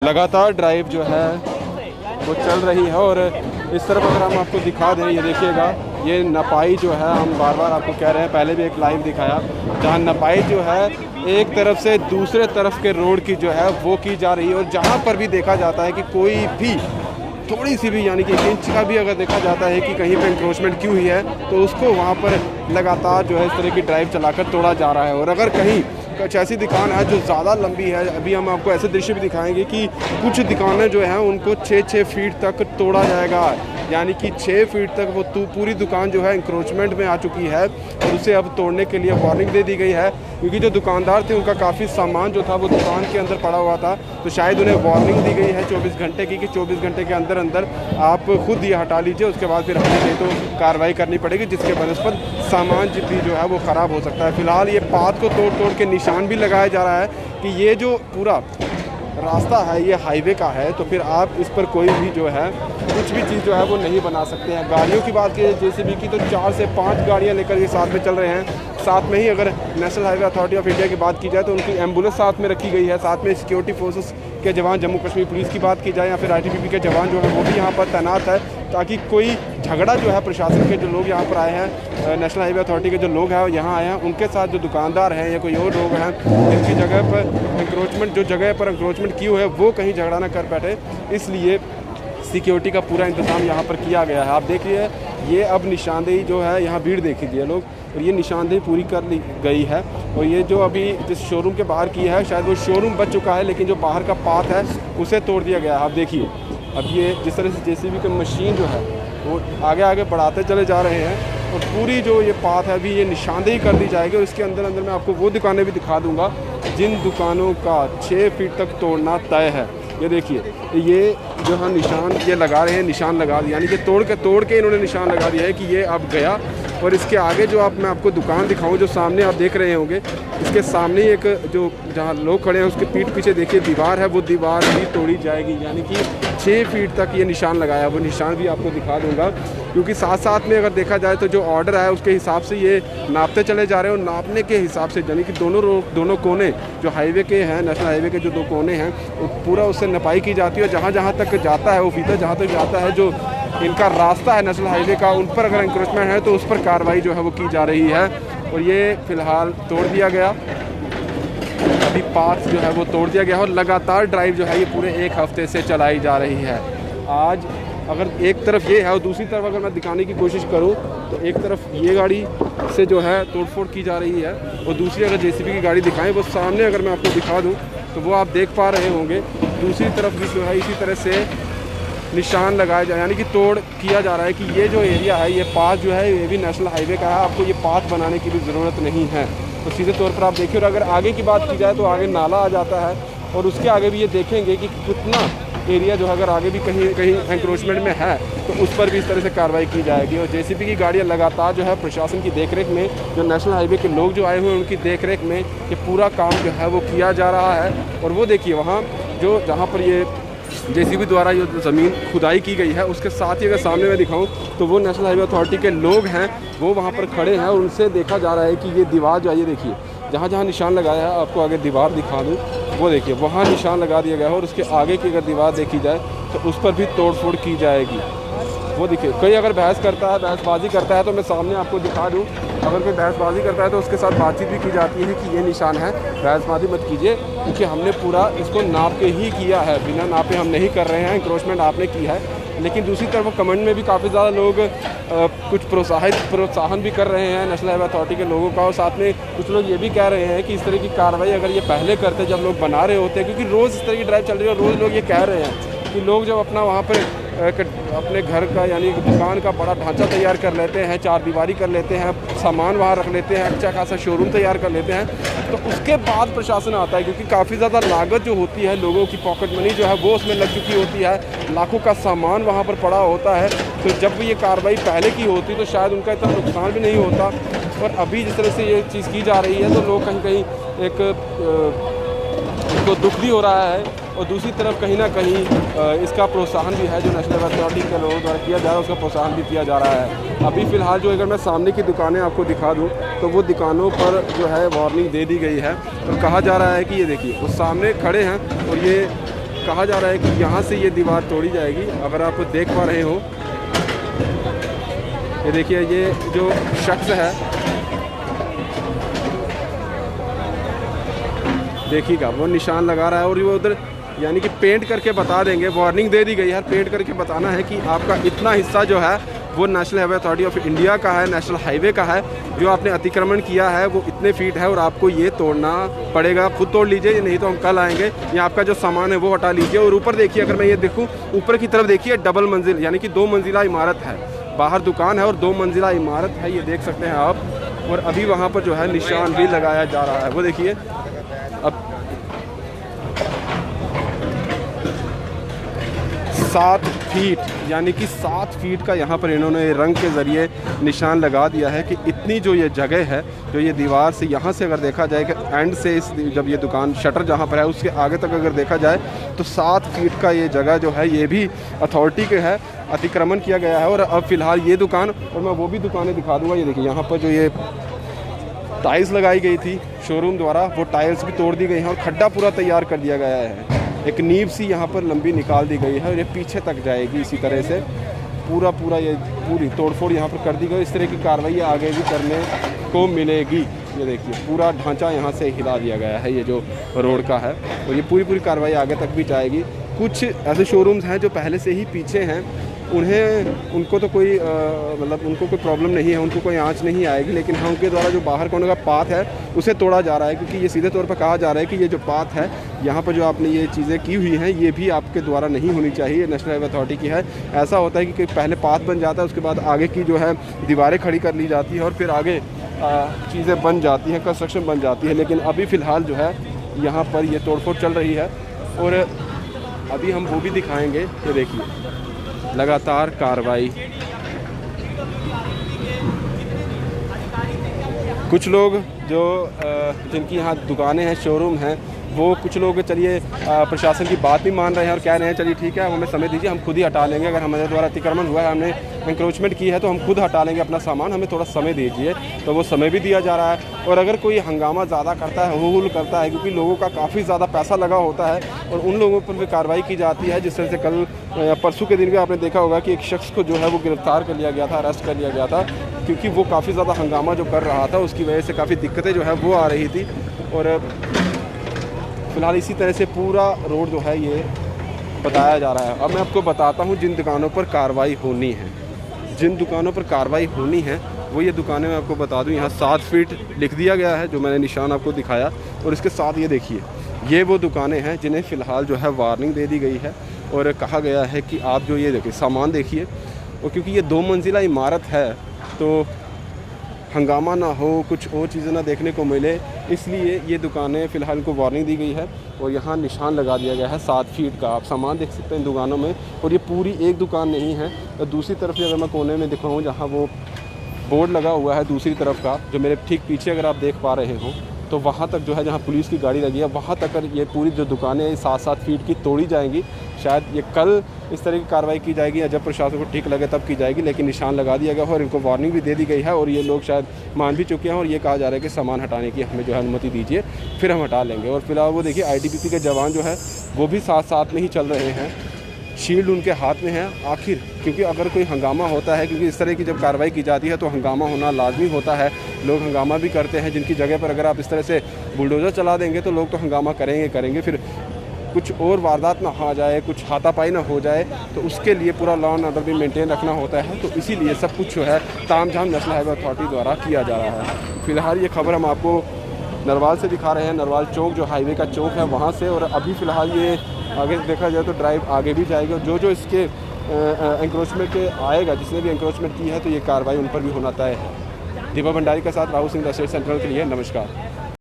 लगातार ड्राइव जो है वो चल रही है। और इस तरफ अगर हम आपको दिखा दें, ये देखिएगा, ये नपाई जो है, हम बार बार आपको कह रहे हैं, पहले भी एक लाइव दिखाया जहाँ नपाई जो है एक तरफ से दूसरे तरफ के रोड की जो है वो की जा रही है। और जहाँ पर भी देखा जाता है कि कोई भी थोड़ी सी भी यानी कि 1 इंच का भी अगर देखा जाता है कि कहीं पे इंक्रोचमेंट की हुई है तो उसको वहाँ पर लगातार जो है इस तरह की ड्राइव चलाकर तोड़ा जा रहा है। और अगर कहीं कुछ ऐसी दुकान है जो ज़्यादा लंबी है, अभी हम आपको ऐसे दृश्य भी दिखाएंगे कि कुछ दुकानें जो हैं उनको 6-6 फीट तक तोड़ा जाएगा, यानी कि 6 फीट तक वो पूरी दुकान जो है इंक्रोचमेंट में आ चुकी है और उसे अब तोड़ने के लिए वार्निंग दे दी गई है। क्योंकि जो दुकानदार थे उनका काफ़ी सामान जो था वो दुकान के अंदर पड़ा हुआ था, तो शायद उन्हें वार्निंग दी गई है 24 घंटे की कि 24 घंटे के अंदर अंदर आप खुद ये हटा लीजिए, उसके बाद फिर हमें नहीं तो कार्रवाई करनी पड़ेगी, जिसके बनस्पत सामान भी जो है वो ख़राब हो सकता है। फिलहाल ये पात को तोड़ तोड़ के निशान भी लगाया जा रहा है कि ये जो पूरा रास्ता है ये हाईवे का है, तो फिर आप इस पर कोई भी जो है कुछ भी चीज़ जो है वो नहीं बना सकते हैं। गाड़ियों की बात की जेसीबी की तो 4 से 5 गाड़ियां लेकर ये साथ में चल रहे हैं। साथ में ही अगर national highway authority of India की बात की जाए तो उनकी एम्बुलेंस साथ में रखी गई है। साथ में सिक्योरिटी फोर्सेस के जवान, जम्मू कश्मीर पुलिस की बात की जाए या फिर ITBP के जवान जो है वो भी यहाँ पर तैनात है, ताकि कोई झगड़ा जो है प्रशासन के जो लोग यहाँ पर आए हैं, नेशनल हाईवे अथॉरिटी के जो लोग हैं यहाँ आए हैं, उनके साथ जो दुकानदार हैं या कोई और लोग हैं जिनकी जगह पर इंक्रोचमेंट, जो जगह पर इंक्रोचमेंट की हुई है वो कहीं झगड़ा ना कर बैठे, इसलिए सिक्योरिटी का पूरा इंतजाम यहाँ पर किया गया है। आप देखिए ये अब निशानदेही जो है, यहाँ भीड़ देख लीजिए लोग, और ये निशानदेही पूरी कर ली गई है। और ये जो अभी जिस शोरूम के बाहर की है, शायद वो शोरूम बच चुका है, लेकिन जो बाहर का पाथ है उसे तोड़ दिया गया है। आप देखिए अब ये जिस तरह से जेसीबी की मशीन जो है वो आगे आगे बढ़ाते चले जा रहे हैं और पूरी जो ये पाथ है अभी ये निशानदेही कर दी जाएगी। और इसके अंदर अंदर मैं आपको वो दुकानें भी दिखा दूँगा जिन दुकानों का 6 फीट तक तोड़ना तय है। ये देखिए ये जो है निशान ये लगा रहे हैं, निशान लगा दिया, यानी कि तोड़ के इन्होंने निशान लगा दिया है कि ये अब गया। और इसके आगे जो मैं आपको दुकान दिखाऊं, जो सामने आप देख रहे होंगे, इसके सामने एक जो जहां लोग खड़े हैं उसके पीठ पीछे देखिए दीवार है, वो दीवार भी तोड़ी जाएगी, यानी कि 6 फीट तक ये निशान लगाया। वो निशान भी आपको दिखा दूंगा, क्योंकि साथ साथ में अगर देखा जाए तो जो ऑर्डर है उसके हिसाब से ये नापते चले जा रहे हैं। और नापने के हिसाब से यानी कि दोनों कोने जो हाईवे के हैं, नेशनल हाईवे के जो 2 कोने हैं, वो पूरा उससे नपाई की जाती है। जहाँ जहाँ तक जाता है वो फीता जहाँ तक जाता है, जो इनका रास्ता है नेशनल हाईवे का, उन पर अगर इंक्रोचमेंट है तो उस पर कार्रवाई जो है वो की जा रही है। और ये फ़िलहाल तोड़ दिया गया, अभी पाथ जो है वो तोड़ दिया गया और लगातार ड्राइव जो है ये पूरे 1 हफ्ते से चलाई जा रही है। आज अगर एक तरफ ये है और दूसरी तरफ अगर मैं दिखाने की कोशिश करूं तो एक तरफ ये गाड़ी से जो है तोड़फोड़ की जा रही है और दूसरी अगर जेसीबी की गाड़ी दिखाएं, वो सामने अगर मैं आपको दिखा दूं तो वो आप देख पा रहे होंगे। दूसरी तरफ भी जो है इसी तरह से निशान लगाया जाए, यानी कि तोड़ किया जा रहा है कि ये जो एरिया है, ये पाथ जो है ये भी नेशनल हाईवे का है, आपको ये पाथ बनाने की भी ज़रूरत नहीं है। तो सीधे तौर पर आप देखिए। और अगर आगे की बात की जाए तो आगे नाला आ जाता है और उसके आगे भी ये देखेंगे कि कितना एरिया जो है अगर आगे भी कहीं कहीं एंक्रोचमेंट में है तो उस पर भी इस तरह से कार्रवाई की जाएगी। और जेसीबी की गाड़ियाँ लगातार जो है प्रशासन की देखरेख में, जो नेशनल हाईवे के लोग जो आए हुए हैं उनकी देखरेख में ये पूरा काम जो है वो किया जा रहा है। और वो देखिए वहाँ जो जहाँ पर ये जेसीबी द्वारा ये ज़मीन खुदाई की गई है, उसके साथ ही अगर सामने मैं दिखाऊं तो वो नेशनल हाईवे अथॉरिटी के लोग हैं, वो वहाँ पर खड़े हैं और उनसे देखा जा रहा है कि ये दीवार जो है, ये देखिए जहाँ जहाँ निशान लगाया है, आपको आगे दीवार दिखा दूँ, वो देखिए वहाँ निशान लगा दिया गया है। और उसके आगे की अगर दीवार देखी जाए तो उस पर भी तोड़फोड़ की जाएगी। वो देखिए कोई अगर बहस करता है, बहसबाजी करता है, तो मैं सामने आपको दिखा दूँ, अगर कोई बहसबाजी करता है तो उसके साथ बातचीत भी की जाती है कि ये निशान है, बहसबाजी मत कीजिए, क्योंकि हमने पूरा इसको नाप के ही किया है, बिना नापे हम नहीं कर रहे हैं, इंक्रोचमेंट आपने की है। लेकिन दूसरी तरफ कमेंट में भी काफ़ी ज़्यादा लोग कुछ प्रोत्साहन भी कर रहे हैं नेशनल हाईवे अथॉरिटी के लोगों का। और साथ में कुछ लोग ये भी कह रहे हैं कि इस तरह की कार्रवाई अगर ये पहले करते जब लोग बना रहे होते, क्योंकि रोज़ इस तरह की ड्राइव चल रही है, रोज़ लोग ये कह रहे हैं कि लोग जब अपना वहाँ पर अपने घर का यानी दुकान का बड़ा ढांचा तैयार कर लेते हैं, 4 दीवारी कर लेते हैं, सामान वहाँ रख लेते हैं, अच्छा खासा शोरूम तैयार कर लेते हैं, तो उसके बाद प्रशासन आता है, क्योंकि काफ़ी ज़्यादा लागत जो होती है, लोगों की पॉकेट मनी जो है वो उसमें लग चुकी होती है, लाखों का सामान वहाँ पर पड़ा होता है। तो जब ये कार्रवाई पहले की होती तो शायद उनका इतना नुकसान भी नहीं होता। और अभी जिस तरह से ये चीज़ की जा रही है तो लोग कहीं कहीं एक उनको दुख भी हो रहा है और दूसरी तरफ कहीं ना कहीं इसका प्रोत्साहन भी है जो नेशनल अथॉरिटी के लोगों द्वारा किया जा रहा है, उसका प्रोत्साहन भी किया जा रहा है। अभी फ़िलहाल जो अगर मैं सामने की दुकानें आपको दिखा दूं तो वो दुकानों पर जो है वार्निंग दे दी गई है और कहा जा रहा है कि ये देखिए वो सामने खड़े हैं और ये कहा जा रहा है कि यहाँ से ये दीवार तोड़ी जाएगी। अगर आप देख पा रहे हो, ये देखिए, ये जो शख्स है, देखिएगा वो निशान लगा रहा है और वो उधर यानी कि पेंट करके बता देंगे, वार्निंग दे दी गई है, पेंट करके बताना है कि आपका इतना हिस्सा जो है वो national highway authority of India का है, नेशनल हाईवे का है, जो आपने अतिक्रमण किया है वो इतने फीट है और आपको ये तोड़ना पड़ेगा। खुद तोड़ लीजिए, नहीं तो हम कल आएंगे। ये आपका जो सामान है वो हटा लीजिए। और ऊपर देखिए, अगर मैं ये देखूँ ऊपर की तरफ, देखिए डबल मंजिल यानी कि 2 मंजिला इमारत है, बाहर दुकान है और 2 मंजिला इमारत है, ये देख सकते हैं आप। और अभी वहाँ पर जो है निशान भी लगाया जा रहा है, वो देखिए। अब 7 फीट यानी कि 7 फीट का यहाँ पर इन्होंने रंग के ज़रिए निशान लगा दिया है कि इतनी जो ये जगह है, जो ये दीवार से यहाँ से अगर देखा जाए कि एंड से इस जब ये दुकान शटर जहाँ पर है उसके आगे तक अगर देखा जाए तो 7 फीट का ये जगह जो है ये भी अथॉरिटी के है, अतिक्रमण किया गया है। और अब फ़िलहाल ये दुकान, और मैं वो भी दुकानें दिखा दूँगा। ये देखिए, यहाँ पर जो ये टाइल्स लगाई गई थी शोरूम द्वारा, वो टाइल्स भी तोड़ दी गई हैं और खड्डा पूरा तैयार कर दिया गया है। एक नींव सी यहाँ पर लंबी निकाल दी गई है और ये पीछे तक जाएगी। इसी तरह से पूरा ये पूरी तोड़फोड़ यहाँ पर कर दी गई। इस तरह की कार्रवाई आगे भी करने को मिलेगी। ये देखिए, पूरा ढांचा यहाँ से हिला दिया गया है, ये जो रोड का है, और ये पूरी कार्रवाई आगे तक भी जाएगी। कुछ ऐसे शोरूम्स हैं जो पहले से ही पीछे हैं, उनको तो कोई मतलब उनको कोई प्रॉब्लम नहीं है, उनको कोई आंच नहीं आएगी। लेकिन हाँ, उनके द्वारा जो बाहर कोने का पाथ है उसे तोड़ा जा रहा है, क्योंकि ये सीधे तौर पर कहा जा रहा है कि ये जो पाथ है यहाँ पर जो आपने ये चीज़ें की हुई हैं ये भी आपके द्वारा नहीं होनी चाहिए, नेशनल हाईवे अथॉरिटी की है। ऐसा होता है कि पहले पाथ बन जाता है, उसके बाद आगे की जो है दीवारें खड़ी कर ली जाती है और फिर आगे चीज़ें बन जाती हैं, कंस्ट्रक्शन बन जाती है। लेकिन अभी फ़िलहाल जो है यहाँ पर ये तोड़फोड़ चल रही है और अभी हम वो भी दिखाएँगे। ये देखिए, लगातार कार्रवाई। कुछ लोग जो जिनकी यहाँ दुकानें हैं, शोरूम हैं, वो कुछ लोग चलिए प्रशासन की बात भी मान रहे हैं और कह रहे हैं चलिए ठीक है, हमें समय दीजिए, हम खुद ही हटा लेंगे। अगर हमारे द्वारा अतिक्रमण हुआ है, हमने इंक्रोचमेंट की है, तो हम खुद हटा लेंगे अपना सामान, हमें थोड़ा समय दीजिए। तो वो समय भी दिया जा रहा है। और अगर कोई हंगामा ज़्यादा करता है, हुल करता है, क्योंकि लोगों का काफ़ी ज़्यादा पैसा लगा होता है, और उन लोगों पर भी कार्रवाई की जाती है। जिस तरह से कल परसों के दिन भी आपने देखा होगा कि एक शख्स को जो है वो गिरफ्तार कर लिया गया था, अरेस्ट कर लिया गया था, क्योंकि वो काफ़ी ज़्यादा हंगामा जो कर रहा था, उसकी वजह से काफ़ी दिक्कतें जो है वो आ रही थी। और फिलहाल इसी तरह से पूरा रोड जो है ये बताया जा रहा है। अब मैं आपको बताता हूँ जिन दुकानों पर कार्रवाई होनी है, जिन दुकानों पर कार्रवाई होनी है वो ये दुकानें मैं आपको बता दूँ। यहाँ 7 फीट लिख दिया गया है, जो मैंने निशान आपको दिखाया, और इसके साथ ये देखिए, ये वो दुकानें हैं जिन्हें फ़िलहाल जो है वार्निंग दे दी गई है और कहा गया है कि आप जो ये देखिए सामान देखिए, और क्योंकि ये 2 मंजिला इमारत है तो हंगामा ना हो, कुछ और चीज़ें ना देखने को मिले, इसलिए ये दुकानें फ़िलहाल को वार्निंग दी गई है। और यहाँ निशान लगा दिया गया है 7 फीट का। आप सामान देख सकते हैं दुकानों में, और ये पूरी एक दुकान नहीं है। और दूसरी तरफ से अगर मैं कोने में दिखाऊँ, जहाँ वो बोर्ड लगा हुआ है दूसरी तरफ का, जो मेरे ठीक पीछे अगर आप देख पा रहे हो, तो वहाँ तक जो है जहाँ पुलिस की गाड़ी लगी है, वहाँ तक ये पूरी जो दुकानें 7-7 फीट की तोड़ी जाएंगी। शायद ये कल इस तरह की कार्रवाई की जाएगी, या जब प्रशासन को ठीक लगे तब की जाएगी। लेकिन निशान लगा दिया गया है और इनको वार्निंग भी दे दी गई है, और ये लोग शायद मान भी चुके हैं। और ये कहा जा रहा है कि सामान हटाने की हमें जो है अनुमति दीजिए, फिर हम हटा लेंगे। और फिलहाल वो देखिए, ITBP के जवान जो है वो भी साथ साथ में ही चल रहे हैं, शील्ड उनके हाथ में है। आखिर क्योंकि अगर कोई हंगामा होता है, क्योंकि इस तरह की जब कार्रवाई की जाती है तो हंगामा होना लाजमी होता है, लोग हंगामा भी करते हैं। जिनकी जगह पर अगर आप इस तरह से बुलडोज़र चला देंगे तो लोग तो हंगामा करेंगे, फिर कुछ और वारदात ना आ जाए, कुछ हाथापाई ना हो जाए, तो उसके लिए पूरा लॉ एंड ऑर्डर भी मेंटेन रखना होता है। तो इसीलिए सब कुछ जो है तामझाम नेशनल हाईवे अथॉरिटी द्वारा किया जा रहा है। फिलहाल ये खबर हम आपको नरवाल से दिखा रहे हैं, नरवाल चौक जो हाईवे का चौक है वहाँ से। और अभी फ़िलहाल ये आगे देखा जाए तो ड्राइव आगे भी जाएगी, और जो इसके एंक्रोचमेंट के आएगा, जिसने भी एंक्रोचमेंट की है, तो ये कार्रवाई उन पर भी होना तय है। दीपक भंडारी के साथ Rahul Singh, the state central के लिए नमस्कार।